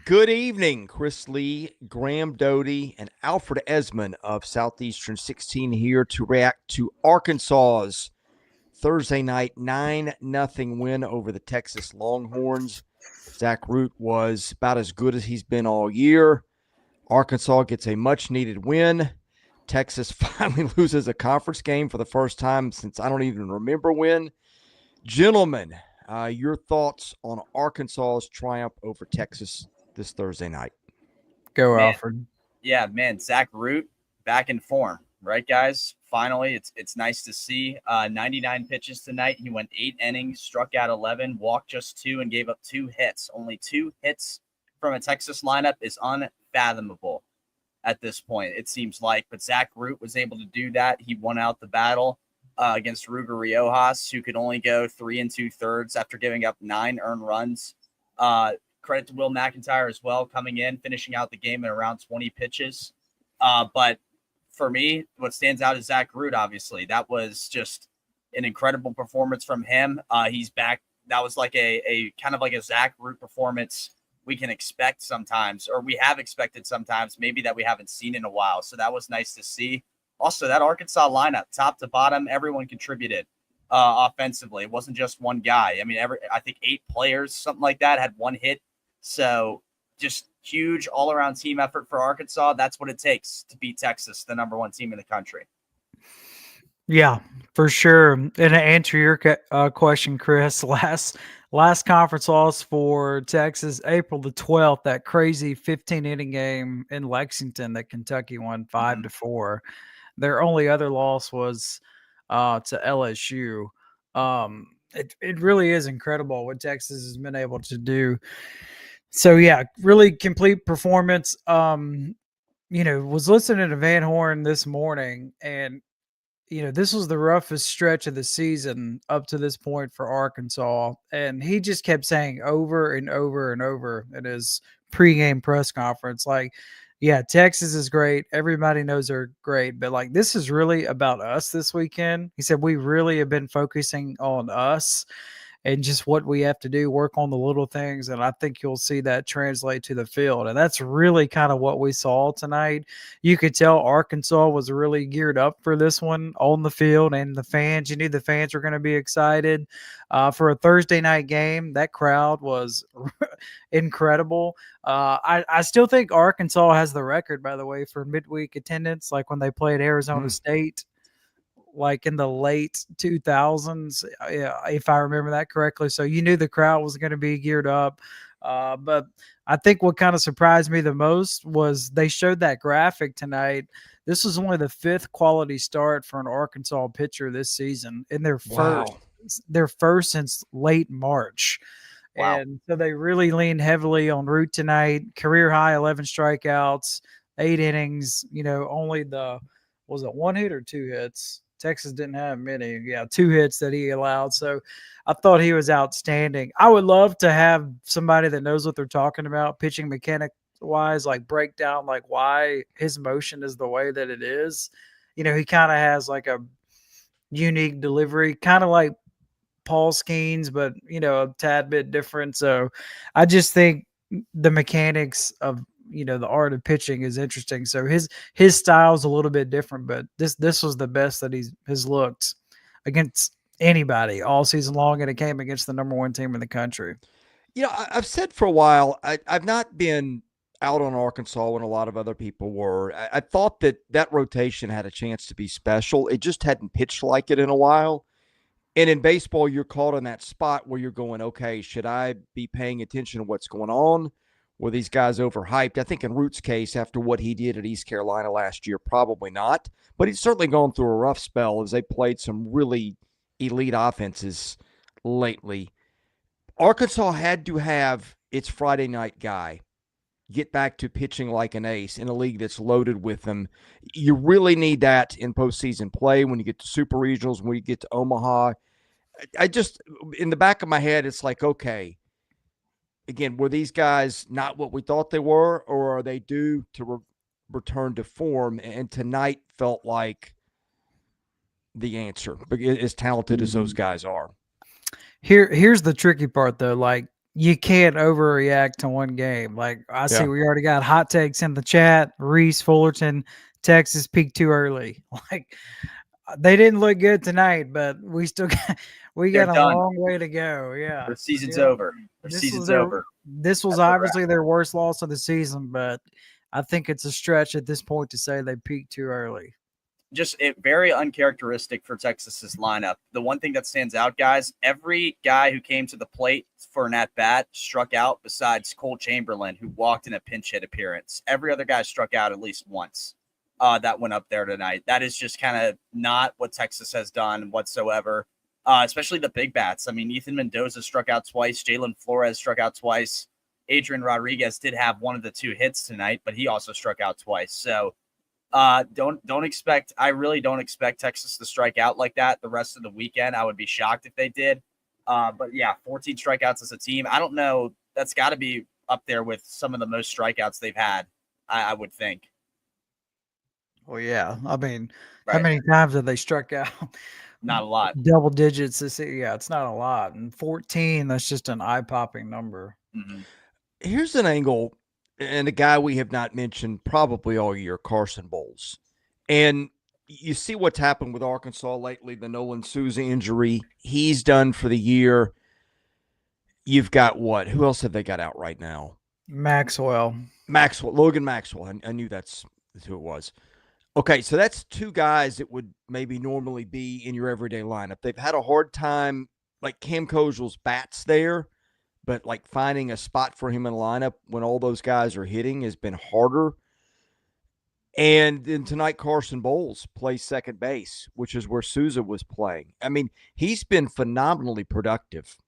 Good evening, Chris Lee, Graham Doty, and Alfred Esmond of Southeastern 16 here to react to Arkansas's Thursday night 9-0 win over the Texas Longhorns. Zach Root was about as good as he's been all year. Arkansas gets a much-needed win. Texas finally loses a conference game for the first time since I don't even remember when. Gentlemen, your thoughts on Arkansas's triumph over Texas this Thursday night? Go, Man, Alfred. Yeah, man, Zach Root back in form, right, guys? Finally, it's nice to see. 99 pitches tonight. He went 8 innings, struck out 11, walked just 2, and gave up 2 hits. Only 2 hits from a Texas lineup is unfathomable at this point, it seems like. But Zach Root was able to do that. He won out the battle against Ruger Riojas, who could only go 3 2/3 after giving up 9 earned runs. Credit to Will McIntyre as well, coming in, finishing out the game at around 20 pitches. But for me, what stands out is Zach Root, obviously. That was just an incredible performance from him. He's back. That was like a kind of like a Zach Root performance we can expect sometimes, or we have expected sometimes, maybe that we haven't seen in a while. So that was nice to see. Also, that Arkansas lineup, top to bottom, everyone contributed offensively. It wasn't just one guy. I mean, I think 8 players, something like that, had 1 hit. So just huge all-around team effort for Arkansas. That's what it takes to beat Texas, the #1 team in the country. Yeah, for sure. And to answer your question, Chris, last conference loss for Texas, April the 12th, that crazy 15-inning game in Lexington that Kentucky won 5-4. Their only other loss was to LSU. It really is incredible what Texas has been able to do. So, yeah, really complete performance. Was listening to Van Horn this morning, and, this was the roughest stretch of the season up to this point for Arkansas. And he just kept saying over and over and over in his pregame press conference, like, yeah, Texas is great. Everybody knows they're great. But, like, this is really about us this weekend. He said we really have been focusing on us and just what we have to do, work on the little things. And I think you'll see that translate to the field. And that's really kind of what we saw tonight. You could tell Arkansas was really geared up for this one on the field, and the fans, you knew the fans were going to be excited. For a Thursday night game, that crowd was incredible. I still think Arkansas has the record, by the way, for midweek attendance, like when they played Arizona State, like in the late 2000s, if I remember that correctly. So you knew the crowd was going to be geared up. But I think what kind of surprised me the most was they showed that graphic tonight. This was only the 5th quality start for an Arkansas pitcher this season in their first since late March. Wow. And so they really leaned heavily on Root tonight. Career high 11 strikeouts, 8 innings, only was it 1 hit or 2 hits? Texas didn't have many. Yeah, 2 hits that he allowed. So I thought he was outstanding. I would love to have somebody that knows what they're talking about, pitching mechanic wise, like break down like why his motion is the way that it is. He kind of has like a unique delivery, kind of like Paul Skeens, but a tad bit different. So I just think the mechanics of the art of pitching is interesting. So his style is a little bit different, but this was the best that has looked against anybody all season long, and it came against the #1 team in the country. I've said for a while, I've not been out on Arkansas when a lot of other people were. I thought that rotation had a chance to be special. It just hadn't pitched like it in a while. And in baseball, you're caught in that spot where you're going, okay, should I be paying attention to what's going on? Were these guys overhyped? I think in Root's case, after what he did at East Carolina last year, probably not. But he's certainly gone through a rough spell as they played some really elite offenses lately. Arkansas had to have its Friday night guy get back to pitching like an ace in a league that's loaded with them. You really need that in postseason play when you get to super regionals, when you get to Omaha. I just, in the back of my head, it's like, okay, again, were these guys not what we thought they were, or are they due to return to form? And tonight felt like the answer, as talented as those guys are. Here's the tricky part, though. Like, you can't overreact to one game. Like I see, Yeah. we already got hot takes in the chat. Reese Fullerton, Texas peaked too early. Like they didn't look good tonight, but we still got They're a done. long way to go. Yeah, Their season's yeah. over. Their This was season's over. This was That's a wrap. obviously their worst loss of the season, but I think it's a stretch at this point to say they peaked too early. Just very uncharacteristic for Texas's lineup. The one thing that stands out, guys, every guy who came to the plate for an at-bat struck out besides Cole Chamberlain, who walked in a pinch hit appearance. Every other guy struck out at least once. That went up there tonight. That is just kind of not what Texas has done whatsoever, especially the big bats. I mean, Ethan Mendoza struck out twice. Jalen Flores struck out twice. Adrian Rodriguez did have one of the 2 hits tonight, but he also struck out twice. So don't expect. I really don't expect Texas to strike out like that the rest of the weekend. I would be shocked if they did. But yeah, 14 strikeouts as a team. I don't know. That's got to be up there with some of the most strikeouts they've had. I would think. Well, yeah. I mean, how Right. many times have they struck out? Not a lot. Double digits this year. Yeah, it's not a lot. And 14, that's just an eye-popping number. Mm-hmm. Here's an angle, and a guy we have not mentioned probably all year, Carson Boles. And you see what's happened with Arkansas lately, the Nolan Souza injury. He's done for the year. You've got what? Who else have they got out right now? Maxwell, Logan Maxwell. I knew that's who it was. Okay, so that's 2 guys that would maybe normally be in your everyday lineup. They've had a hard time, like Cam Kozeal's bats there, but like finding a spot for him in the lineup when all those guys are hitting has been harder. And then tonight, Carson Boles plays second base, which is where Souza was playing. I mean, he's been phenomenally productive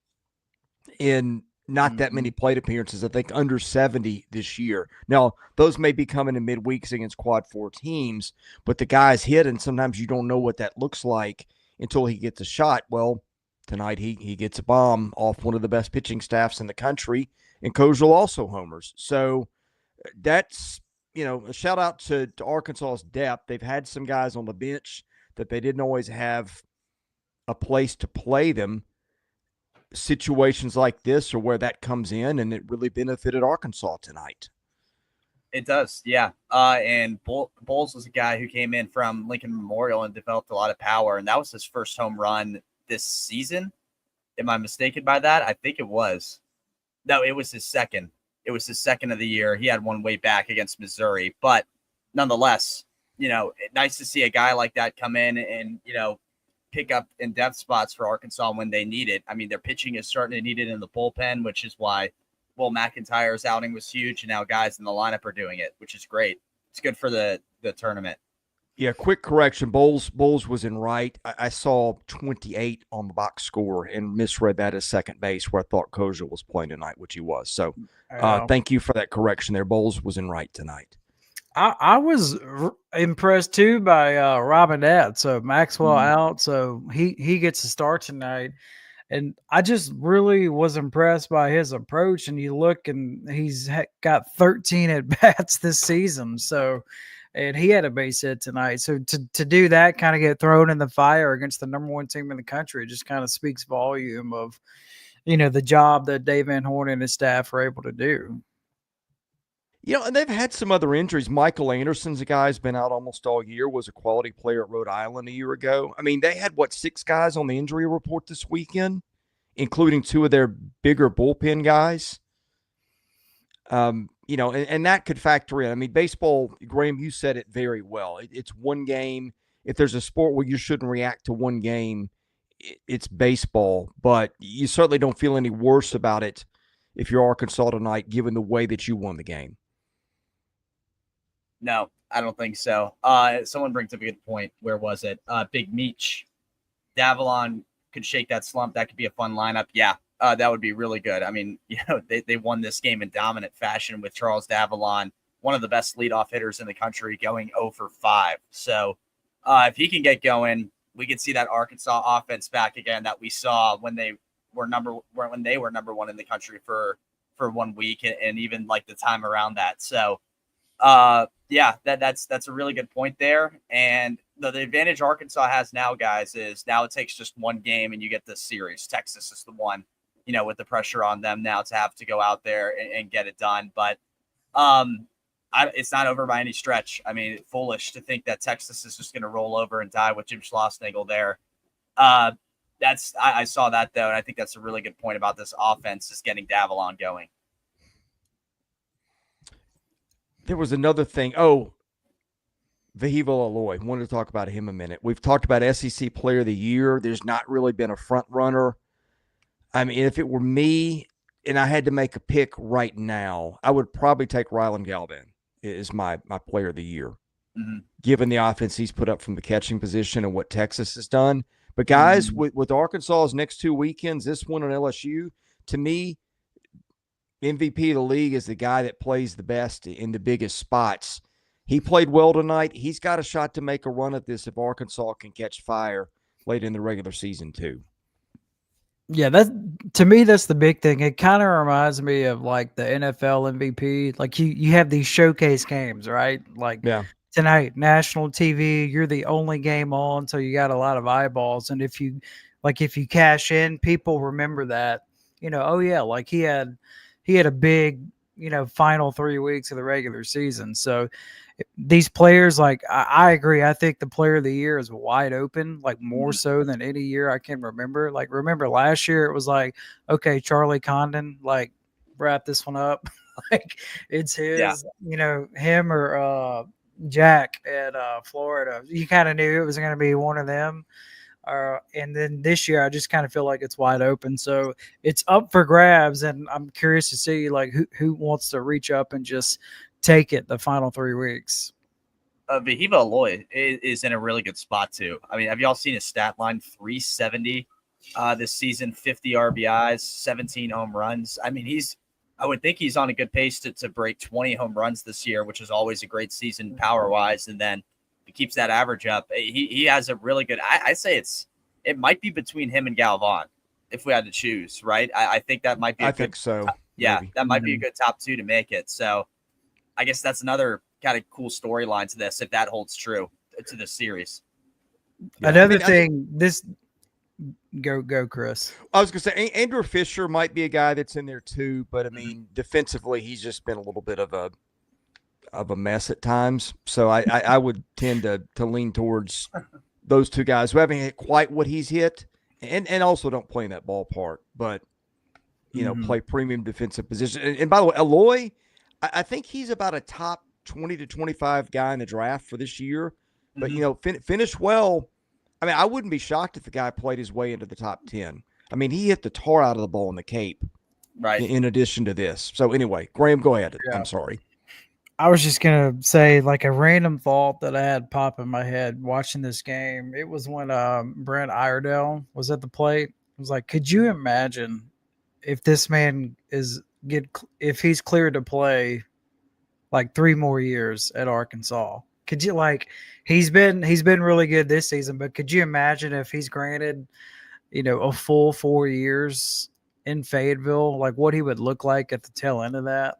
in not that many plate appearances. I think under 70 this year. Now, those may be coming in midweeks against quad 4 teams, but the guy's hit, and sometimes you don't know what that looks like until he gets a shot. Well, tonight he gets a bomb off one of the best pitching staffs in the country, and Kozeal also homers. So that's, a shout out to Arkansas's depth. They've had some guys on the bench that they didn't always have a place to play them. Situations like this are where that comes in, and it really benefited Arkansas tonight. It does, yeah. And Boles was a guy who came in from Lincoln Memorial and developed a lot of power, and that was his first home run this season. Am I mistaken by that? I think it was. No, it was his second. It was his second of the year. He had one way back against Missouri, but nonetheless, nice to see a guy like that come in and pick up in depth spots for Arkansas when they need it. I mean, their pitching is starting to need it in the bullpen, which is why Will McIntyre's outing was huge, and now guys in the lineup are doing it, which is great. It's good for the tournament. Yeah, quick correction. Boles was in right. I saw 28 on the box score and misread that as second base, where I thought Kozeal was playing tonight, which he was. So thank you for that correction there. Boles was in right tonight. I was impressed too by Robinette. So Maxwell out, so he gets to start tonight, and I just really was impressed by his approach. And you look, and he's got 13 at bats this season. So, and he had a base hit tonight. So to do that, kind of get thrown in the fire against the number 1 team in the country, it just kind of speaks volume of the job that Dave Van Horn and his staff are able to do. And they've had some other injuries. Michael Anderson's a guy who's been out almost all year, was a quality player at Rhode Island a year ago. I mean, they had, 6 guys on the injury report this weekend, including 2 of their bigger bullpen guys. And that could factor in. I mean, baseball, Graham, you said it very well. It's one game. If there's a sport where you shouldn't react to one game, it's baseball. But you certainly don't feel any worse about it if you're Arkansas tonight, given the way that you won the game. No, I don't think so. Someone brings up a good point. Where was it? Big Meech. Davalon could shake that slump. That could be a fun lineup. Yeah, that would be really good. I mean, they won this game in dominant fashion with Charles Davalon, one of the best leadoff hitters in the country, going 0 for 5. So if he can get going, we could see that Arkansas offense back again that we saw when they were number 1 in the country for 1 week, and even like the time around that. So yeah, that's a really good point there. And the advantage Arkansas has now, guys, is now it takes just one game and you get this series. Texas is the one. with the pressure on them now to have to go out there and get it done. But it's not over by any stretch. I mean, foolish to think that Texas is just going to roll over and die with Jim Schlossnagle there. I saw that, though, and I think that's a really good point about this offense just getting Davalon going. There was another thing. Oh, Vahivo Aloy. Wanted to talk about him a minute. We've talked about SEC Player of the Year. There's not really been a front runner. I mean, if it were me and I had to make a pick right now, I would probably take Rylan Galvin as my Player of the Year, given the offense he's put up from the catching position and what Texas has done. But guys, with Arkansas's next 2 weekends, this one on LSU, to me, MVP of the league is the guy that plays the best in the biggest spots. He played well tonight. He's got a shot to make a run at this if Arkansas can catch fire late in the regular season too. Yeah, to me, that's the big thing. It kind of reminds me of like the NFL MVP. Like you have these showcase games, right? Like tonight, national TV, you're the only game on, so you got a lot of eyeballs. And if you cash in, people remember that. Oh yeah, like he had a big, final 3 weeks of the regular season. So these players, like I agree. I think the Player of the Year is wide open, like more so than any year I can remember. Like remember last year, it was like, okay, Charlie Condon, like wrap this one up. Like it's his, him or Jack at Florida. You kind of knew it was going to be one of them. And then this year, I just kind of feel like it's wide open. So it's up for grabs, and I'm curious to see like who wants to reach up and just take it the final 3 weeks. Vahiva Aloy is in a really good spot too. I mean, have y'all seen his stat line? 370 this season, 50 RBIs, 17 home runs. I mean, I would think he's on a good pace to break 20 home runs this year, which is always a great season power wise. And then he keeps that average up. He has a really good. I say it might be between him and Galvan if we had to choose, right? I think that might be. I think so. Maybe. That might be a good top 2 to make it. So I guess that's another kind of cool storyline to this if that holds true to this series. Yeah. Another thing, go Chris. I was going to say Andrew Fisher might be a guy that's in there too, but I mean defensively he's just been a little bit of a mess at times. So I would tend to lean towards those two guys who haven't hit quite what he's hit, and also don't play in that ballpark, but play premium defensive position. And by the way, Aloy, I think he's about a top 20 to 25 guy in the draft for this year. But, finished well. I mean, I wouldn't be shocked if the guy played his way into the top 10. I mean, he hit the tar out of the ball in the Cape, right? In addition to this. So, anyway, Graham, go ahead. Yeah. I'm sorry. I was just going to say, like, a random thought that I had pop in my head watching this game. It was when Brent Iredale was at the plate. I was like, could you imagine if this man if he's cleared to play like 3 more years at Arkansas? Could you he's been really good this season, but could you imagine if he's granted, a full 4 years in Fayetteville, like what he would look like at the tail end of that?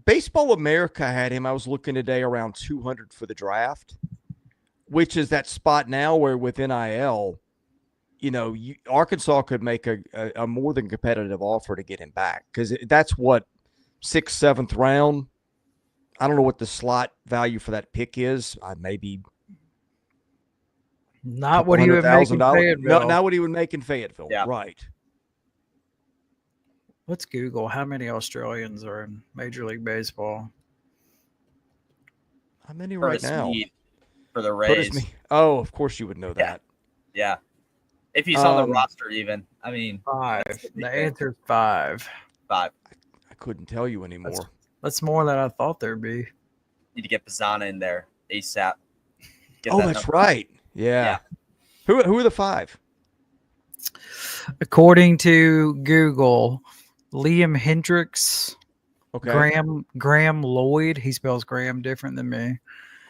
Baseball America had him, I was looking today, around 200 for the draft, which is that spot now where with NIL, Arkansas could make a more than competitive offer to get him back, because that's what 6th, 7th round. I don't know what the slot value for that pick is. Maybe not what he would make in Fayetteville. Not what he would make in Fayetteville. Yeah. Right. Let's Google how many Australians are in Major League Baseball. How many right now? For the Rays. Oh, of course you would know that. Yeah. If he's on the roster even. I mean. 5. The answer is 5. 5. I couldn't tell you anymore. That's more than I thought there'd be. Need to get Pizzana in there ASAP. That's right. Yeah. Who are the 5? According to Google, Liam Hendricks, okay, Graham Lloyd. He spells Graham different than me.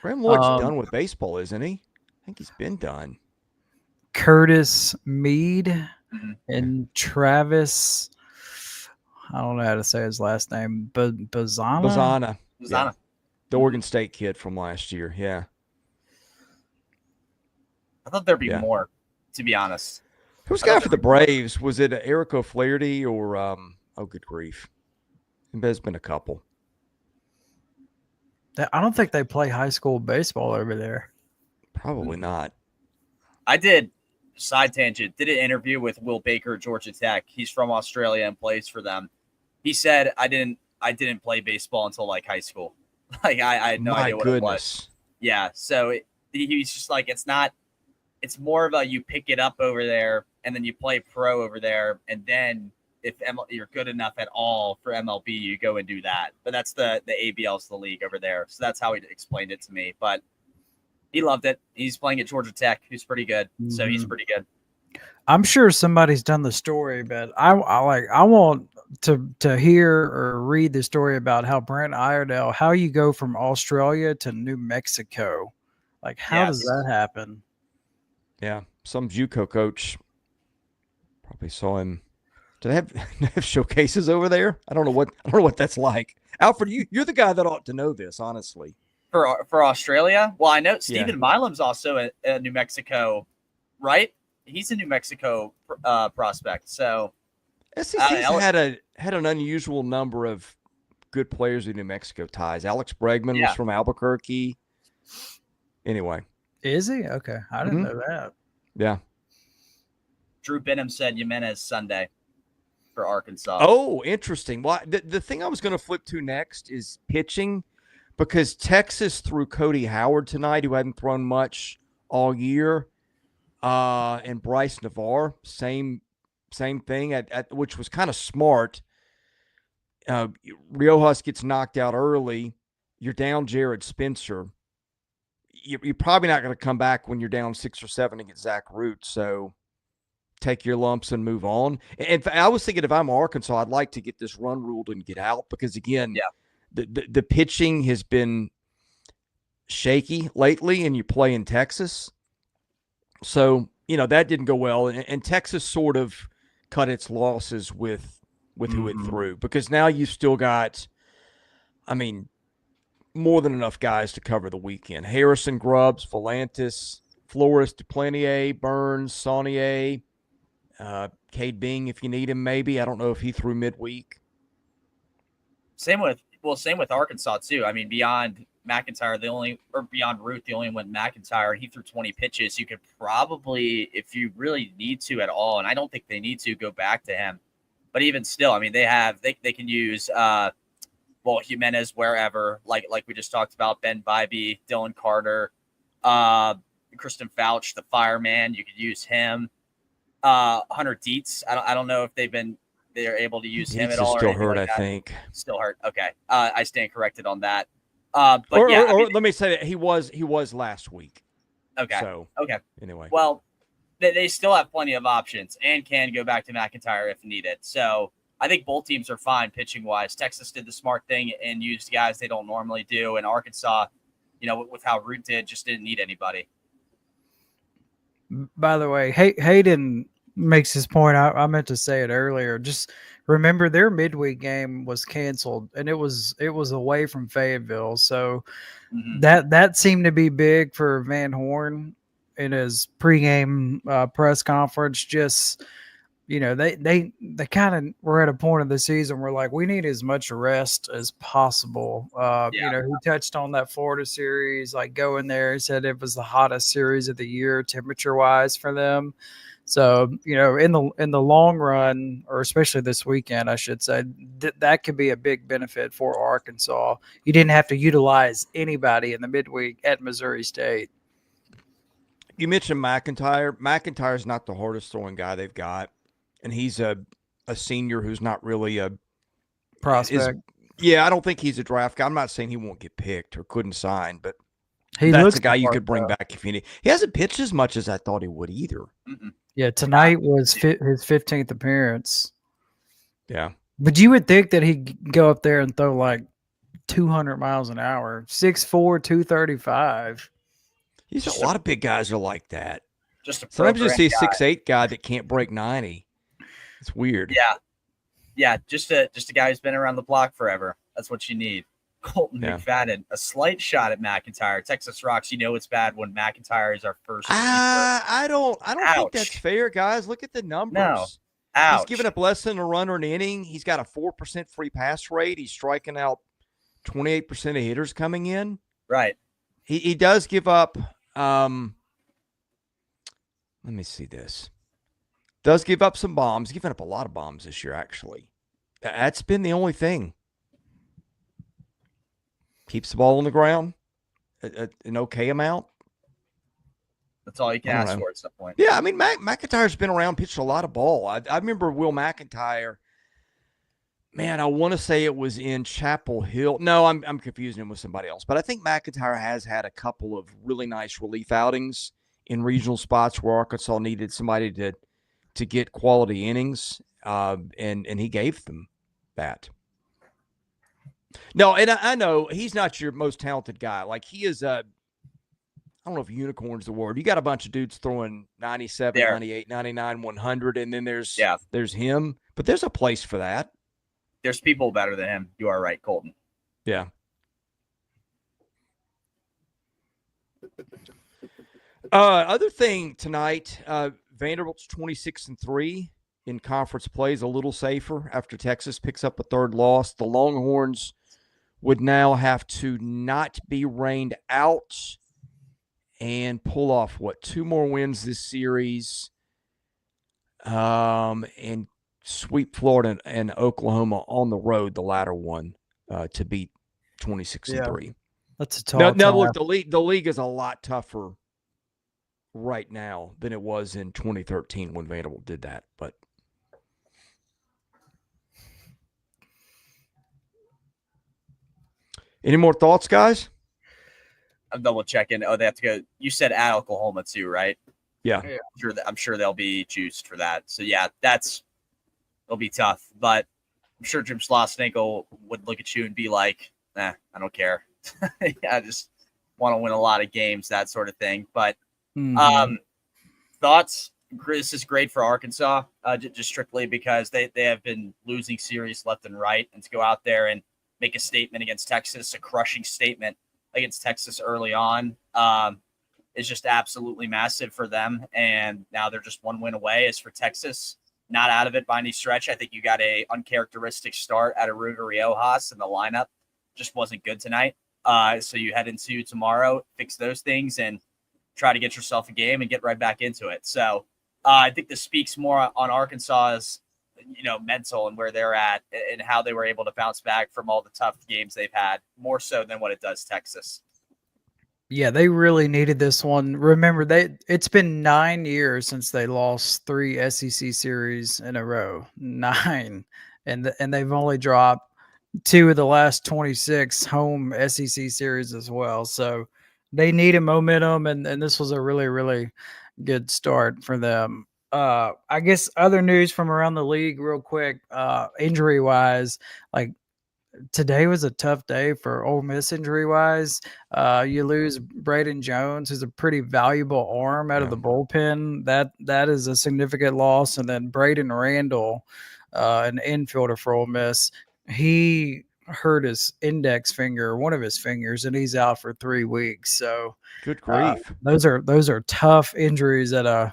Graham Lloyd's done with baseball, isn't he? I think he's been done. Curtis Mead and Travis. I don't know how to say his last name. Bazana. Yeah. The Oregon State kid from last year. Yeah. I thought there'd be more, to be honest. Who's guy for the Braves? Was it Eric O'Flaherty or oh, good grief. There's been a couple. I don't think they play high school baseball over there. Probably not. I did, side tangent, did an interview with Will Baker at Georgia Tech. He's from Australia and plays for them. He said, I didn't play baseball until like high school. Like I had no idea what it was. Yeah. So he's just like, it's more of a, you pick it up over there and then you play pro over there. And then if you're good enough at all for MLB, you go and do that. But that's the ABL's the league over there. So that's how he explained it to me. But he loved it. He's playing at Georgia Tech, who's pretty good. So he's pretty good. I'm sure somebody's done the story, but I want to hear or read the story about how Brent Iredale, how you go from Australia to New Mexico. Like, how does that happen? Yeah, some JUCO coach probably saw him. Do they have showcases over there? I don't know what that's like. Alfred, you're the guy that ought to know this, honestly. For Australia? Well, I know Stephen Milam's also at New Mexico, right? He's a New Mexico prospect. So SEC's had an unusual number of good players in New Mexico ties. Alex Bregman was from Albuquerque. Anyway. Is he? Okay. I didn't know that. Yeah. Drew Benham said Jimenez Sunday for Arkansas. Oh, interesting. Well, the thing I was going to flip to next is pitching, because Texas threw Cody Howard tonight, who hadn't thrown much all year. And Bryce Navarre, same thing, at which was kind of smart. Riojas gets knocked out early. You're down Jared Spencer. You're probably not going to come back when you're down 6 or 7 against Zach Root. So take your lumps and move on. And I was thinking, if I'm Arkansas, I'd like to get this run ruled and get out, because again, the pitching has been shaky lately, and you play in Texas. So, that didn't go well. And Texas sort of cut its losses with who it threw, because now you've still got, more than enough guys to cover the weekend. Harrison, Grubbs, Volantis, Flores, Duplantier, Burns, Saunier, Cade Bing if you need him maybe. I don't know if he threw midweek. Same with Arkansas too. Beyond McIntyre, beyond Root, the only one McIntyre, he threw 20 pitches. You could probably, if you really need to at all, and I don't think they need to, go back to him. But even still, they can use Jimenez wherever, like we just talked about, Ben Bybee, Dylan Carter, Kristen Fouch, the fireman. You could use him. Hunter Dietz. I don't know if they're able to use him at all. Still hurt, I think. Still hurt. Okay. I stand corrected on that. Let me say that he was last week. Okay. So okay. Anyway. Well, they still have plenty of options and can go back to McIntyre if needed. So I think both teams are fine pitching wise. Texas did the smart thing and used guys they don't normally do, and Arkansas, with how Root did, just didn't need anybody. By the way, Hayden makes his point. I meant to say it earlier. Just remember, their midweek game was canceled, and it was away from Fayetteville. So that seemed to be big for Van Horn in his pregame press conference. Just they kind of were at a point of the season where, like, we need as much rest as possible. He touched on that Florida series, like going there. He said it was the hottest series of the year temperature wise for them. So, in the long run, or especially this weekend, I should say, that could be a big benefit for Arkansas. You didn't have to utilize anybody in the midweek at Missouri State. You mentioned McIntyre. McIntyre's not the hardest throwing guy they've got. And he's a senior who's not really a prospect. I don't think he's a draft guy. I'm not saying he won't get picked or couldn't sign, but he that's looks a guy you could bring back if you need. He hasn't pitched as much as I thought he would either. Yeah, tonight was his 15th appearance. Yeah. But you would think that he'd go up there and throw like 200 miles an hour, 6'4", 235. A lot of big guys are like that. Sometimes you see a 6'8" guy that can't break 90. It's weird. Yeah. Just a guy who's been around the block forever. That's what you need. Colton McFadden, a slight shot at McIntyre. Texas Rocks, it's bad when McIntyre is our first receiver. I don't think that's fair, guys. Look at the numbers. No. Ouch. He's given up less than a run or an inning. He's got a 4% free pass rate. He's striking out 28% of hitters coming in. Right. He does give up let me see this. Does give up some bombs. He's given up a lot of bombs this year, actually. That's been the only thing. Keeps the ball on the ground an okay amount. That's all you can ask for at some point. Yeah, I mean, McIntyre's been around, pitched a lot of ball. I remember Will McIntyre. Man, I want to say it was in Chapel Hill. No, I'm confusing him with somebody else. But I think McIntyre has had a couple of really nice relief outings in regional spots where Arkansas needed somebody to get quality innings, and he gave them that. No, and I know he's not your most talented guy. Like, he is I don't know if unicorn's the word. You got a bunch of dudes throwing 97, 98, 99, 100, and then there's him. But there's a place for that. There's people better than him. You are right, Colton. Yeah. Other thing tonight, Vanderbilt's 26-3 in conference play, is a little safer after Texas picks up a third loss. The Longhorns would now have to not be rained out and pull off, 2 more wins this series, and sweep Florida and Oklahoma on the road, the latter one, to beat 26-3. Yeah, that's a tall now look, the league is a lot tougher right now than it was in 2013 when Vanderbilt did that. But any more thoughts, guys? I'm double checking. Oh, they have to go. You said at Oklahoma too, right? Yeah. I'm sure they'll be juiced for that. So yeah, it'll be tough. But I'm sure Jim Schlossnagle would look at you and be like, I don't care. I just want to win a lot of games, that sort of thing. But thoughts? This is great for Arkansas, just strictly because they have been losing series left and right, and to go out there and make a statement against Texas, a crushing statement against Texas early on, is just absolutely massive for them. And now they're just 1 win away. As for Texas, not out of it by any stretch. I think you got a uncharacteristic start out of Ruger Riojas, and the lineup just wasn't good tonight. So you head into tomorrow, fix those things, and try to get yourself a game and get right back into it. So I think this speaks more on Arkansas's, mental and where they're at and how they were able to bounce back from all the tough games they've had, more so than what it does Texas. Yeah, they really needed this one. Remember, it's been 9 years since they lost 3 SEC series in a row. 9. And they've only dropped 2 of the last 26 home SEC series as well. So they needed momentum, and this was a really, really good start for them. I guess other news from around the league real quick, injury-wise, like today was a tough day for Ole Miss injury-wise. You lose Braden Jones, who's a pretty valuable arm out of the bullpen. That is a significant loss. And then Braden Randall, an infielder for Ole Miss, he hurt his index finger, one of his fingers, and he's out for 3 weeks. So good grief. Those are tough injuries at a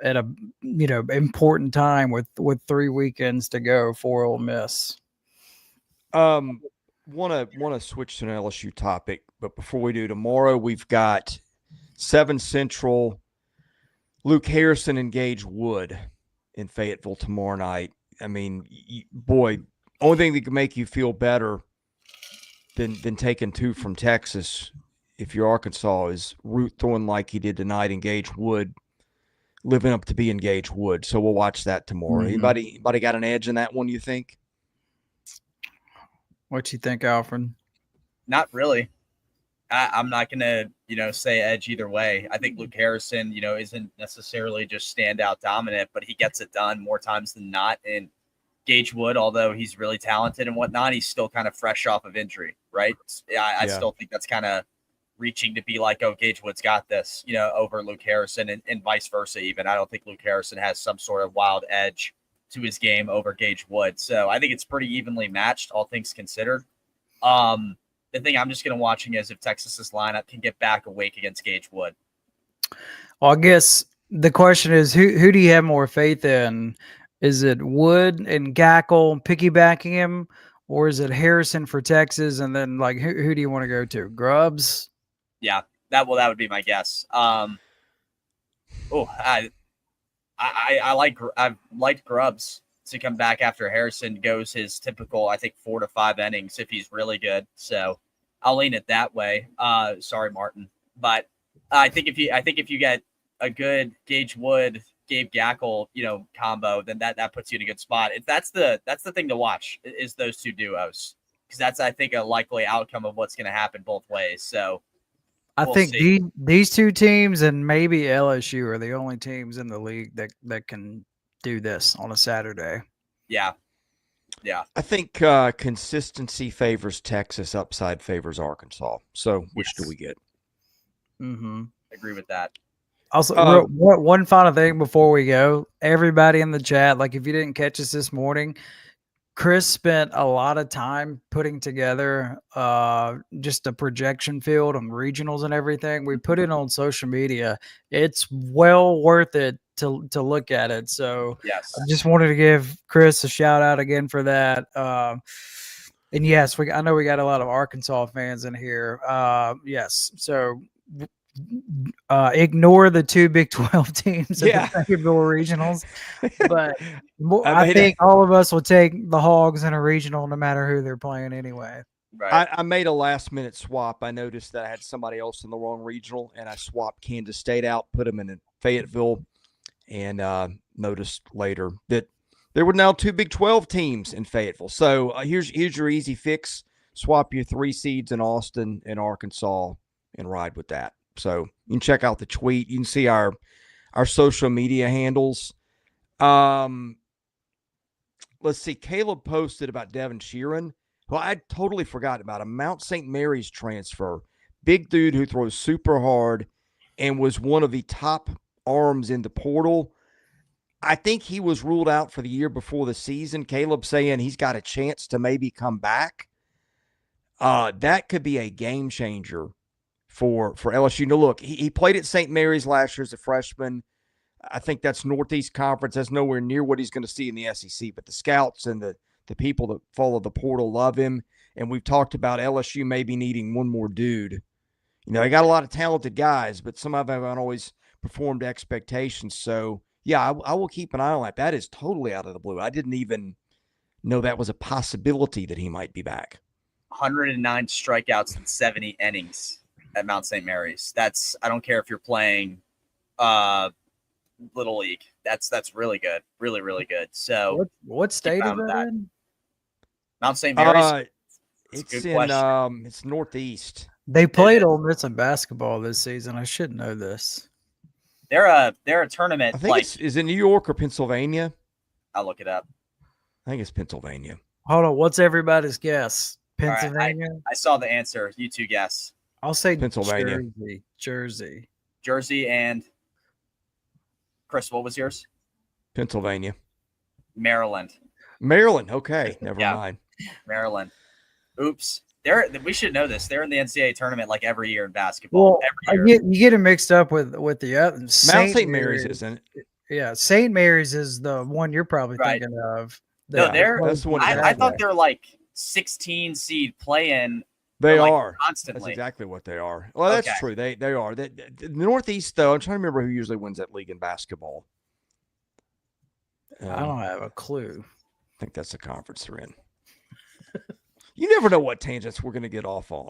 important time with 3 weekends to go for Ole Miss. Want to switch to an LSU topic, but before we do, tomorrow we've got 7 Central, Luke Harrison and Gage Wood in Fayetteville tomorrow night. I mean, boy, only thing that can make you feel better than taking 2 from Texas, if you're Arkansas, is Root throwing like he did tonight, and Gage Wood living up to being Gage Wood. So we'll watch that tomorrow. Anybody got an edge in that one, you think? What you think, Alfred? Not really. I'm not going to, say edge either way. I think Luke Harrison, isn't necessarily just standout dominant, but he gets it done more times than not. And Gage Wood, although he's really talented and whatnot, he's still kind of fresh off of injury, right? I still think that's kind of reaching to be like, oh, Gage Wood's got this, over Luke Harrison and vice versa even. I don't think Luke Harrison has some sort of wild edge to his game over Gage Wood. So I think it's pretty evenly matched, all things considered. the thing I'm just going to watching is if Texas's lineup can get back awake against Gage Wood. Well, I guess the question is, who do you have more faith in? Is it Wood and Gackle piggybacking him, or is it Harrison for Texas? And then, like, who do you want to go to? Grubbs? Yeah, that would be my guess. I've liked Grubbs to come back after Harrison goes his typical, I think, 4 to 5 innings if he's really good. So I'll lean it that way. Sorry, Martin, but I think if you get a good Gage Wood, Gabe Gackle, combo, then that puts you in a good spot. That's the thing to watch is those two duos, because that's, I think, a likely outcome of what's going to happen both ways. So I think these two teams and maybe LSU are the only teams in the league that can do this on a Saturday. Yeah. I think consistency favors Texas, upside favors Arkansas. So which do we get? Mm-hmm. Agree with that. Also, one final thing before we go. Everybody in the chat, like if you didn't catch us this morning, Chris spent a lot of time putting together just a projection field on regionals and everything. We put it on social media. It's well worth it to look at it. So yes, I just wanted to give Chris a shout out again for that. And yes, I know we got a lot of Arkansas fans in here. Yes, so ignore the 2 Big 12 teams at the Fayetteville regionals, but I think all of us will take the Hogs in a regional no matter who they're playing anyway. Right. I made a last-minute swap. I noticed that I had somebody else in the wrong regional, and I swapped Kansas State out, put them in Fayetteville, and noticed later that there were now 2 Big 12 teams in Fayetteville. So here's your easy fix. Swap your 3 seeds in Austin and Arkansas and ride with that. So you can check out the tweet. You can see our social media handles. Let's see. Caleb posted about Devin Sheeran. Well, I totally forgot about him. Mount St. Mary's transfer. Big dude who throws super hard and was one of the top arms in the portal. I think he was ruled out for the year before the season. Caleb saying he's got a chance to maybe come back. That could be a game changer for LSU. Now, look, he played at St. Mary's last year as a freshman. I think that's Northeast Conference. That's nowhere near what he's going to see in the SEC. But the scouts and the people that follow the portal love him. And we've talked about LSU maybe needing one more dude. They got a lot of talented guys, but some of them haven't always performed expectations. So, yeah, I will keep an eye on that. That is totally out of the blue. I didn't even know that was a possibility that he might be back. 109 strikeouts and 70 innings at Mount St. Mary's. That's, I don't care if you're playing Little League. That's really good. Really, really good. So what state is that in? Mount St. Mary's? It's in it's Northeast. They played Ole Miss in basketball this season. I should know this. They're a tournament. I think is it New York or Pennsylvania? I'll look it up. I think it's Pennsylvania. Hold on. What's everybody's guess? Pennsylvania? Right, I saw the answer. You two guess. I'll say Pennsylvania. Jersey. And Chris, what was yours? Pennsylvania. Maryland. Okay. Never mind. Maryland. Oops. We should know this. They're in the NCAA tournament like every year in basketball. Well, you get it mixed up with the other. Mount St. Mary's, isn't it? Yeah, St. Mary's is the one you're probably thinking of. No, that's the one. I thought they're like 16 seed play-in. They are constantly. That's exactly what they are. Well, that's true. They are. The Northeast, though. I'm trying to remember who usually wins that league in basketball. I don't have a clue. I think that's the conference they're in. You never know what tangents we're going to get off on.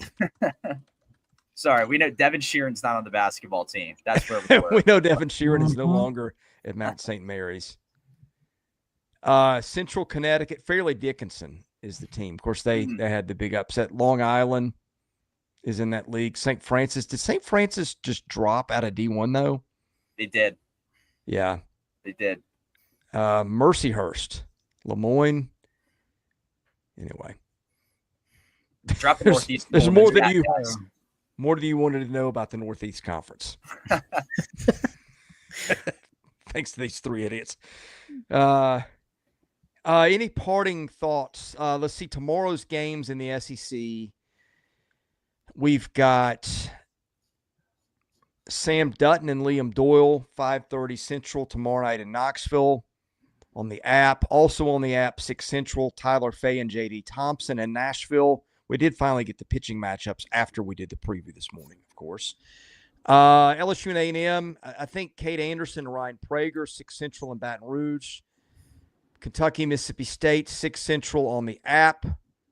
Sorry, we know Devin Sheeran's not on the basketball team. That's where we were. We know Devin Sheeran is no longer at Mount St. Mary's. Central Connecticut, Fairleigh Dickinson is the team. Of course, they had the big upset. Long Island is in that league. St. Francis. Did St. Francis just drop out of D1, though? They did. Yeah. They did. Mercyhurst, Lemoyne. Anyway. Drop the Northeast. There's more than you wanted to know about the Northeast Conference. Thanks to these 3 idiots. Any parting thoughts? Let's see tomorrow's games in the SEC. We've got Sam Dutton and Liam Doyle, 5:30 Central tomorrow night in Knoxville on the app. Also on the app, 6 Central, Tyler Fay and J.D. Thompson in Nashville. We did finally get the pitching matchups after we did the preview this morning, of course. LSU and A&M, I think Kate Anderson and Ryan Prager, 6 Central in Baton Rouge. Kentucky, Mississippi State, 6 Central on the app,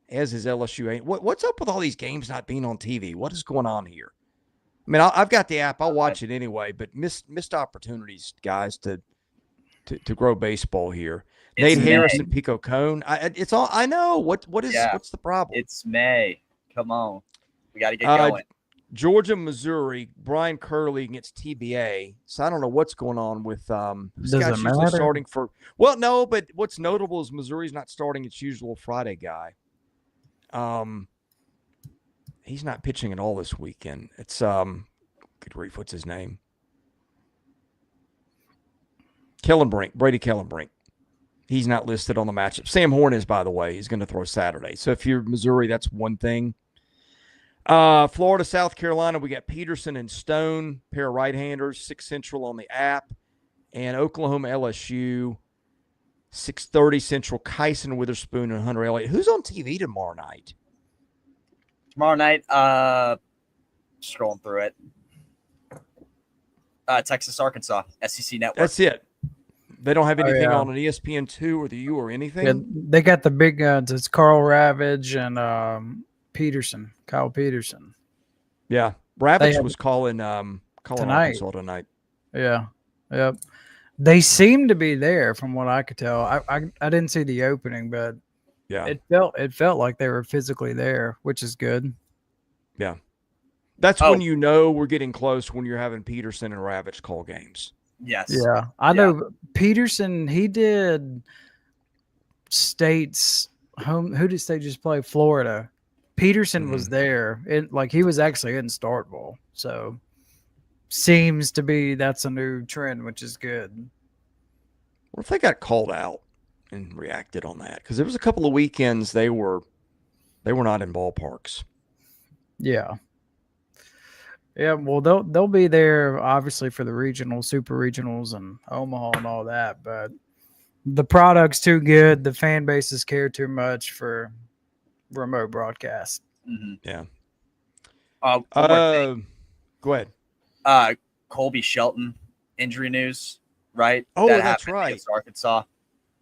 as is LSU. What's up with all these games not being on TV? What is going on here? I mean, I've got the app. I'll watch it anyway, but missed opportunities, guys, to grow baseball here. Nate Harrison, Pico Cone. It's all I know. What's the problem? It's May. Come on, we got to get going. Georgia, Missouri. Brian Curley against TBA. So I don't know what's going on with this guy's usually starting for. Well, no, but what's notable is Missouri's not starting its usual Friday guy. He's not pitching at all this weekend. It's good grief, what's his name? Brady Kellenbrink. He's not listed on the matchup. Sam Horn is, by the way. He's going to throw Saturday. So if you're Missouri, that's one thing. Florida, South Carolina, we got Peterson and Stone, pair of right-handers, 6 Central on the app. And Oklahoma, LSU, 6:30 Central, Kyson, Witherspoon, and Hunter Elliott. Who's on TV tomorrow night? Tomorrow night, scrolling through it. Texas, Arkansas, SEC Network. That's it. They don't have anything on an ESPN2 or the U or anything? Yeah, they got the big guns. It's Carl Ravage and Peterson, Kyle Peterson. Yeah. Ravage was calling Arkansas tonight. Yeah. Yep. They seem to be there from what I could tell. I didn't see the opening, but yeah, it felt like they were physically there, which is good. Yeah. That's when you know we're getting close, when you're having Peterson and Ravage call games. Yes. Yeah. I know Peterson, he did State's home. Who did State just play? Florida. Peterson was there. He was actually in Starkville. So seems to be that's a new trend, which is good. What if they got called out and reacted on that? Because there was a couple of weekends they were not in ballparks. Yeah. Yeah, well, they'll be there obviously for the regional, super regionals, and Omaha and all that. But the product's too good. The fan bases care too much for remote broadcast. Mm-hmm. Yeah. Go ahead. Colby Shelton injury news, right? Oh, that's right. Against Arkansas.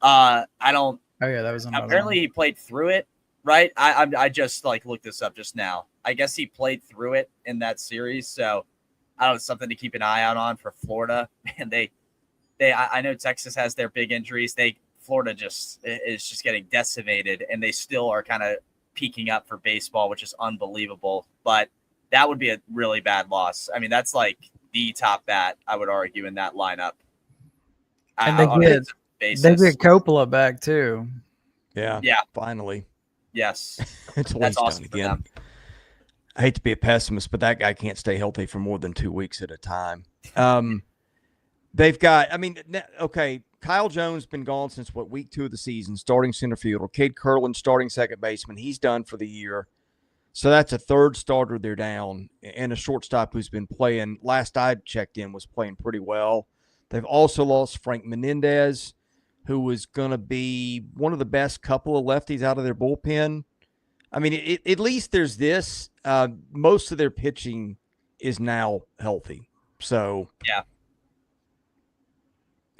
I don't. Oh yeah, that was apparently he played through it, right? I just looked this up just now. I guess he played through it in that series, so I don't know, something to keep an eye out on for Florida. And I know Texas has their big injuries. Florida is just getting decimated, and they still are kind of peaking up for baseball, which is unbelievable. But that would be a really bad loss. I mean, that's like the top bat, I would argue, in that lineup. And they get Coppola back too. Yeah. Finally. Yes. That's awesome again. I hate to be a pessimist, but that guy can't stay healthy for more than 2 weeks at a time. They've got, Kyle Jones been gone since week 2 of the season, starting center fielder. Cade Curlin, starting second baseman. He's done for the year. So that's a third starter they're down, and a shortstop who's been playing, last I checked in, was playing pretty well. They've also lost Frank Menendez, who was going to be one of the best couple of lefties out of their bullpen. I mean, at least there's this. Most of their pitching is now healthy. So yeah,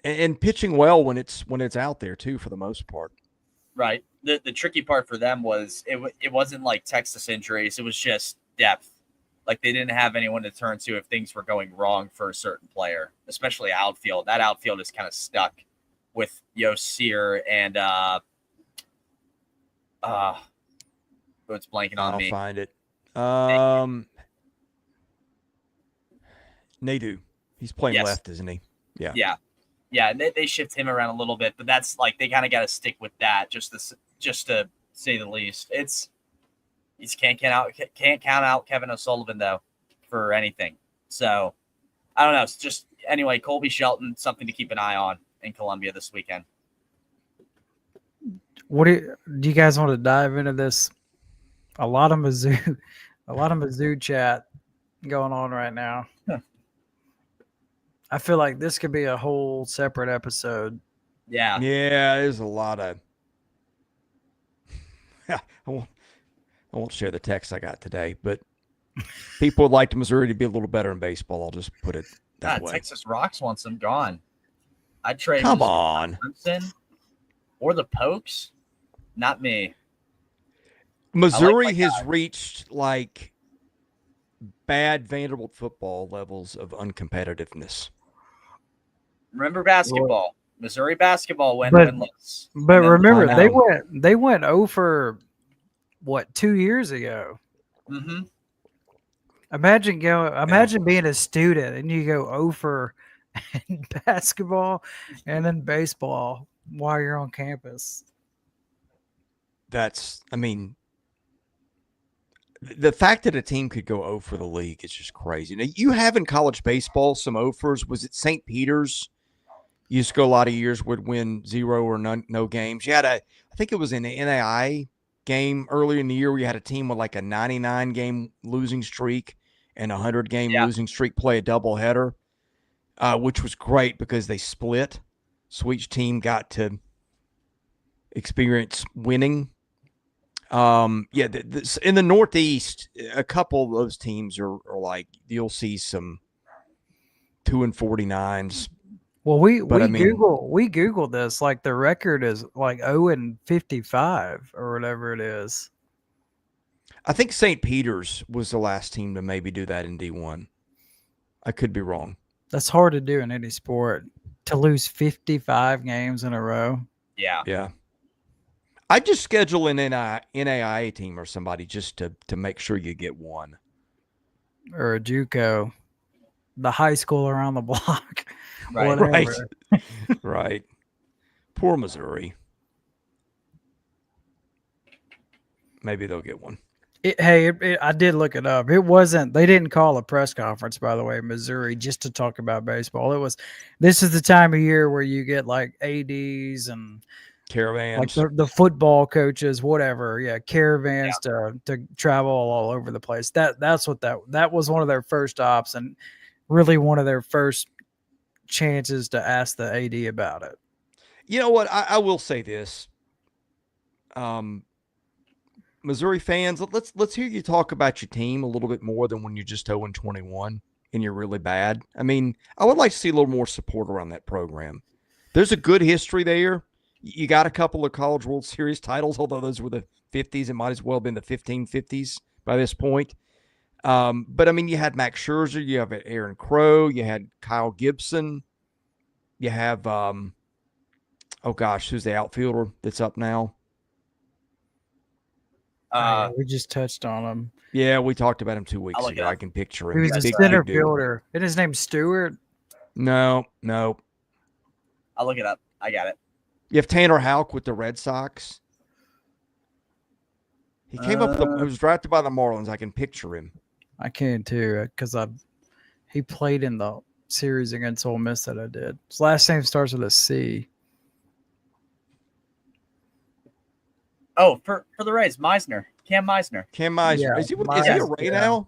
and pitching well when it's out there too, for the most part. Right. The tricky part for them was it wasn't like Texas injuries. It was just depth. Like they didn't have anyone to turn to if things were going wrong for a certain player, especially outfield. That outfield is kind of stuck with Yosir and it's blanking on me. I'll find it. Nadu. He's playing left, isn't he? Yeah. Yeah. Yeah, and they shift him around a little bit, but that's like they kind of got to stick with that, just to say the least. You can't count out Kevin O'Sullivan though for anything. So I don't know. It's just anyway, Colby Shelton, something to keep an eye on in Columbia this weekend. What do you guys want to dive into this? A lot of Mizzou A lot of Mizzou chat going on right now. I feel like this could be a whole separate episode. Yeah. Yeah, there's a lot of. I won't share the text I got today, but people would like Missouri to be a little better in baseball. I'll just put it that way. Texas Rocks wants them gone. I'd trade Come Missouri on. Clemson or the Pokes. Not me. Missouri has reached like bad Vanderbilt football levels of uncompetitiveness. Remember basketball. Missouri basketball went But winless. remember, they went 0 for what, 2 years ago. Mm-hmm. Imagine being a student and you go 0 for in basketball and then baseball while you're on campus. The fact that a team could go 0 for the league is just crazy. Now, you have in college baseball some 0-fers. Was it St. Peter's? Used to go a lot of years would win 0 or no games. You had I think it was an NAI game earlier in the year where you had a team with like a 99-game losing streak and a 100-game losing streak play a doubleheader, which was great because they split. So each team got to experience winning. In the Northeast, a couple of those teams are like, you'll see some 2-49s. Well, we Googled this. Like the record is like 0-55 or whatever it is. I think St. Peter's was the last team to maybe do that in D1. I could be wrong. That's hard to do in any sport, to lose 55 games in a row. Yeah. Yeah. I just schedule an NAIA team or somebody just to make sure you get one. Or a JUCO, the high school around the block. Right. Right. Poor Missouri. Maybe they'll get one. I did look it up. They didn't call a press conference, by the way, Missouri, just to talk about baseball. This is the time of year where you get like ADs and caravans, like the football coaches, whatever. Yeah. Caravans to travel all over the place. That was one of their first stops and really one of their first chances to ask the AD about it. You know what? I will say this. Missouri fans, let's hear you talk about your team a little bit more than when you're just 0-21 and you're really bad. I mean, I would like to see a little more support around that program. There's a good history there. You got a couple of College World Series titles, although those were the 50s. It might as well have been the 1550s by this point. But, I mean, you had Max Scherzer. You have Aaron Crow. You had Kyle Gibson. You have, who's the outfielder that's up now? We just touched on him. Yeah, we talked about him 2 weeks ago. I can picture him. He was a center fielder. Isn't his name Stewart? No. I'll look it up. I got it. You have Tanner Houck with the Red Sox. He came up. He was drafted by the Marlins. I can picture him. I can too, because he played in the series against Ole Miss that I did. His last name starts with a C. Oh, for the Rays, Meisner. Cam Meisner. Yeah, is he a Ray now?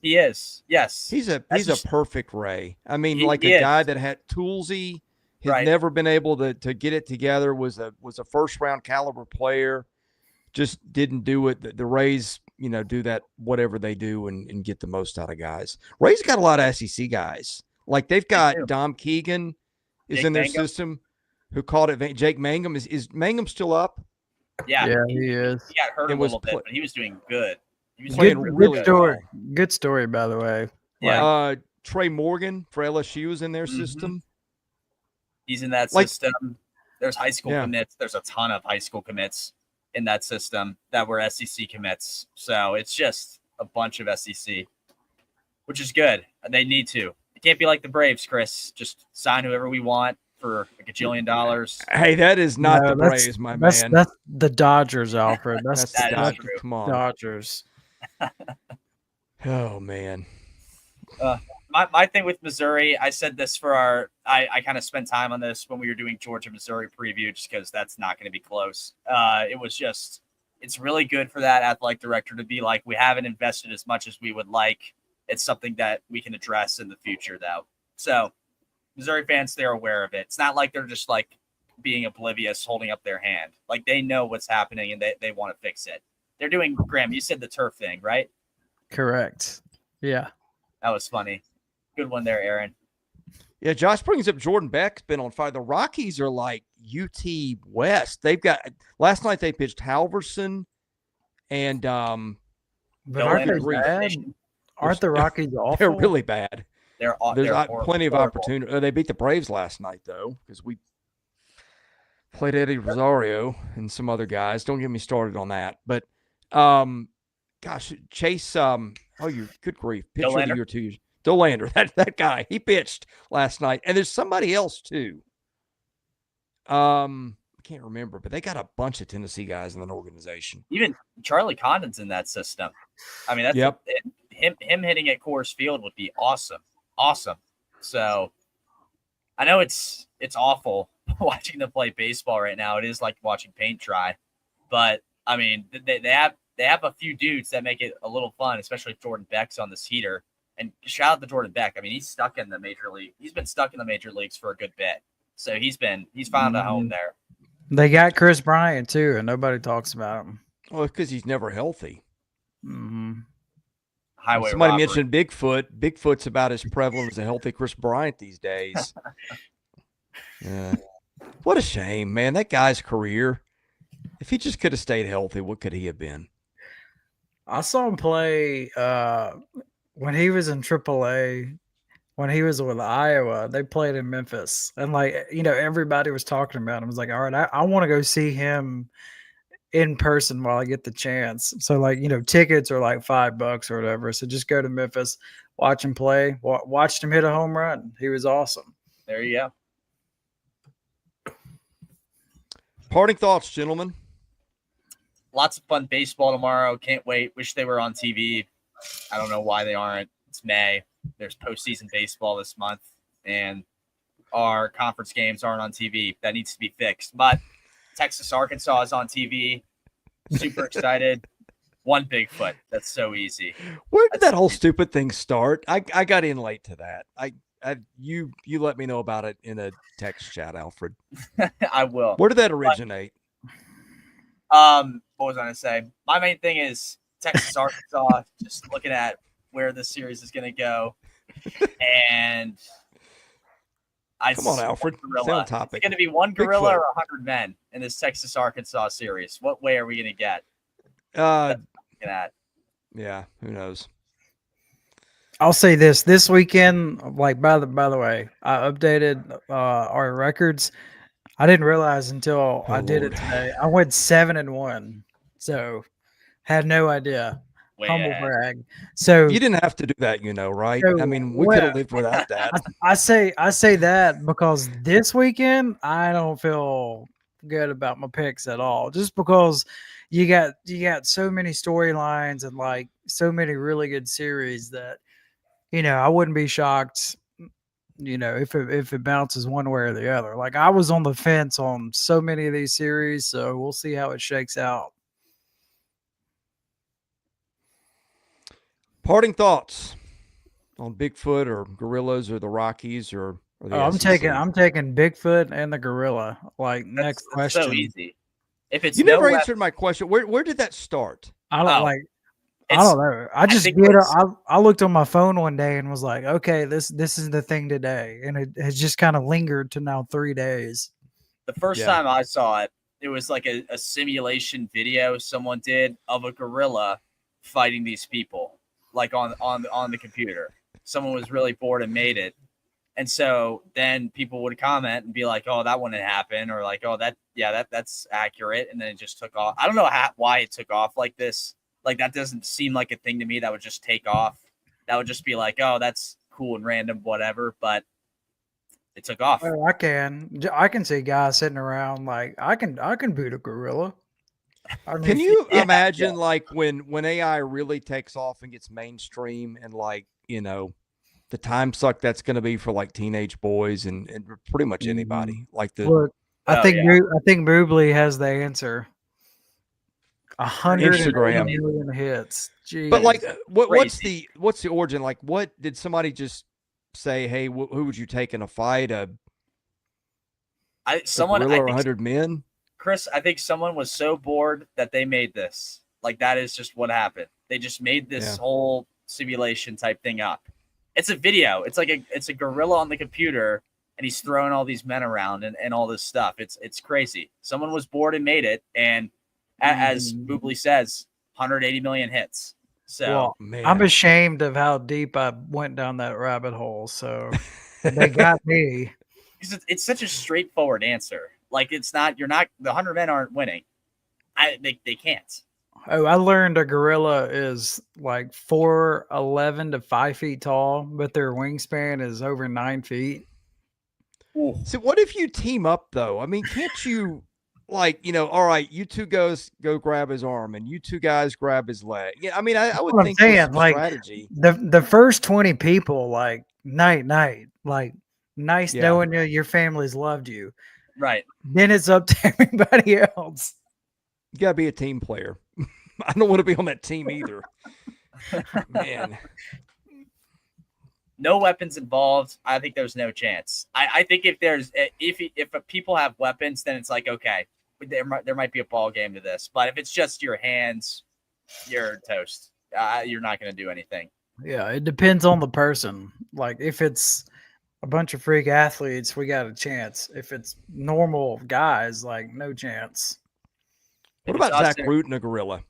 He is. Yes. He's a perfect Ray. I mean, a guy that had toolsy, had never been able to get it together, was a first round caliber player, just didn't do it. The Rays, do that whatever they do and get the most out of guys. Rays got a lot of SEC guys. Like they've got Dom Keegan is in their system, who called it. Jake Mangum is Mangum still up? Yeah, he is. He got hurt a little bit, but he was doing good. He was playing really good. Good story, by the way. Yeah. Trey Morgan for LSU is in their system. He's in that system. There's high school commits. There's a ton of high school commits in that system that were SEC commits. So it's just a bunch of SEC, which is good. They need to. It can't be like the Braves, Chris. Just sign whoever we want for a gajillion dollars. Hey, that is not the Braves, my man. That's the Dodgers, Alfred. That's the Dodgers. Come on. Dodgers. Oh, man. My thing with Missouri, I said this for I kind of spent time on this when we were doing Georgia-Missouri preview, just because that's not going to be close. It's it's really good for that athletic director to be like, we haven't invested as much as we would like. It's something that we can address in the future, though. So Missouri fans, they're aware of it. It's not like they're just like being oblivious, holding up their hand. Like they know what's happening and they want to fix it. They're doing, Graham, you said the turf thing, right? Correct. Yeah. That was funny. Good one there, Aaron. Yeah, Josh brings up Jordan Beck's been on fire. The Rockies are like UT West. They've got last night they pitched Halverson and But aren't they bad? Aren't the Rockies awful? They're really bad. There's plenty of opportunity. They beat the Braves last night though, because we played Eddie Rosario and some other guys. Don't get me started on that. But gosh, Chase, you good grief. Pitcher of the year 2 years. Dolander, that guy, he pitched last night. And there's somebody else too. I can't remember, but they got a bunch of Tennessee guys in that organization. Even Charlie Condon's in that system. I mean, that's him hitting at Coors Field would be awesome. Awesome. So I know it's awful watching them play baseball right now. It is like watching paint dry. But I mean, they have a few dudes that make it a little fun, especially if Jordan Beck's on this heater. And shout out to Jordan Beck. I mean, he's stuck in the major league. He's been stuck in the major leagues for a good bit. So he's found a home there. They got Chris Bryant too, and nobody talks about him. Well, because he's never healthy. Mm-hmm. Highway Somebody robbery. mentioned Bigfoot. Bigfoot's about as prevalent as a healthy Chris Bryant these days. Yeah. What a shame, man. That guy's career. If he just could have stayed healthy, what could he have been? I saw him play when he was in AAA. When he was with Iowa, they played in Memphis. And, everybody was talking about him. I was like, all right, I want to go see him in person while I get the chance. So, tickets are like $5 or whatever. So just go to Memphis, watch him play. Watched him hit a home run. He was awesome. There you go. Parting thoughts, gentlemen. Lots of fun baseball tomorrow. Can't wait. Wish they were on TV. I don't know why they aren't. It's May. There's postseason baseball this month, and our conference games aren't on TV. That needs to be fixed. But Texas, Arkansas is on TV. Super excited. One Bigfoot. That's so easy. Where did that whole stupid thing start? I got in late to that. You let me know about it in a text chat, Alfred. I will. Where did that originate? What was I going to say? My main thing is Texas, Arkansas, just looking at where this series is going to go. And come on, Alfred. Stay on topic. It's going to be one gorilla or 100 men in this Texas, Arkansas series. What way are we going to get? Yeah, who knows? I'll say this weekend, by the way, I updated our records. I didn't realize until I did it today. I went 7-1, so had no idea. Humble brag. So you didn't have to do that, right? So, I mean, we could have lived without that. I say that because this weekend I don't feel good about my picks at all. Just because you got so many storylines and so many really good series that I wouldn't be shocked. If it bounces one way or the other. I was on the fence on so many of these series, so we'll see how it shakes out. Parting thoughts on Bigfoot or Gorillas or the Rockies or the I'm SEC? taking Bigfoot and the Gorilla. Next question. That's so easy. If it's you never answered my question. Where did that start? I don't know. I just I looked on my phone one day and was like, okay, this is the thing today, and it has just kind of lingered to now 3 days. The first time I saw it, it was like a simulation video someone did of a gorilla fighting these people, on the computer. Someone was really bored and made it, and so then people would comment and be like, "Oh, that wouldn't happen," or like, "Oh, that's accurate," and then it just took off. I don't know why it took off like this. That doesn't seem like a thing to me that would just take off. That would just be like, oh, that's cool and random, whatever. But it took off. Oh, I can see guys sitting around I can boot a gorilla. Can you imagine when AI really takes off and gets mainstream and the time suck that's going to be for teenage boys and pretty much anybody Look, I think Mobley has the answer. 180 Instagram. million hits. Jeez. But like, what's Crazy. the origin? Like, what did somebody just say? Hey, who would you take in a fight? A gorilla or 100 men? Chris, I think someone was so bored that they made this. Like, that is just what happened. They just made this whole simulation type thing up. It's a video. It's like it's a gorilla on the computer, and he's throwing all these men around and all this stuff. It's crazy. Someone was bored and made it, and as Boobly says, 180 million hits. So well, I'm ashamed of how deep I went down that rabbit hole. So they got me. Because it's such a straightforward answer. Like, it's not. You're not. The 100 men aren't winning. They can't. Oh, I learned a gorilla is like 4'11" to 5 feet tall, but their wingspan is over 9 feet. Ooh. So what if you team up though? I mean, can't you, like, all right, you two go grab his arm, and you two guys grab his leg? Yeah, I mean, I would think that's like strategy. The first 20 people, like night, like nice knowing your family's loved you. Right. Then it's up to everybody else. You gotta be a team player. I don't want to be on that team either. Man. No weapons involved. I think there's no chance. I think if people have weapons, then it's like, okay, there might be a ball game to this. But if it's just your hands, you're toast. You're not going to do anything. Yeah, it depends on the person. Like, if it's a bunch of freak athletes, we got a chance. If it's normal guys, like, no chance. What about Zach Root and a gorilla?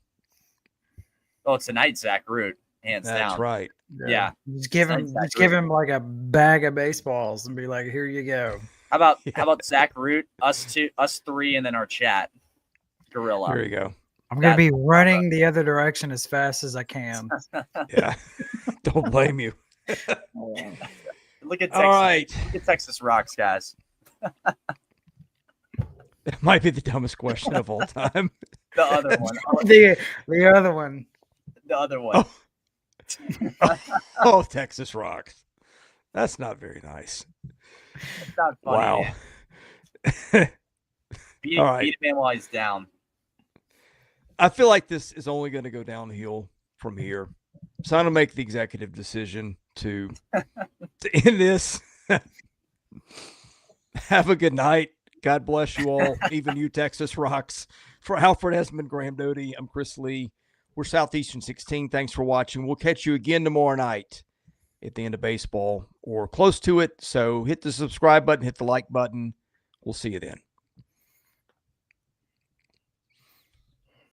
Oh, tonight, Zach Root, hands down. That's right. Yeah. Just give him like a bag of baseballs and be like, here you go. How about Zach Root, us three, and then our chat? Gorilla. There you go. I'm going to be running the other direction as fast as I can. Yeah. Don't blame you. Look at Texas. All right. Look at Texas Rocks, guys. That might be the dumbest question of all time. The other one. The other one. The other one. Oh, Texas Rocks. That's not very nice. It's not funny. Wow. Beat a man while he's down. I feel like this is only going to go downhill from here. So I'm going to make the executive decision to end this. Have a good night. God bless you all, even you Texas Rocks. For Alfred Esmond, Graham Doty, I'm Chris Lee. We're Southeastern 16. Thanks for watching. We'll catch you again tomorrow night at the end of baseball or close to it. So hit the subscribe button, hit the like button. We'll see you then.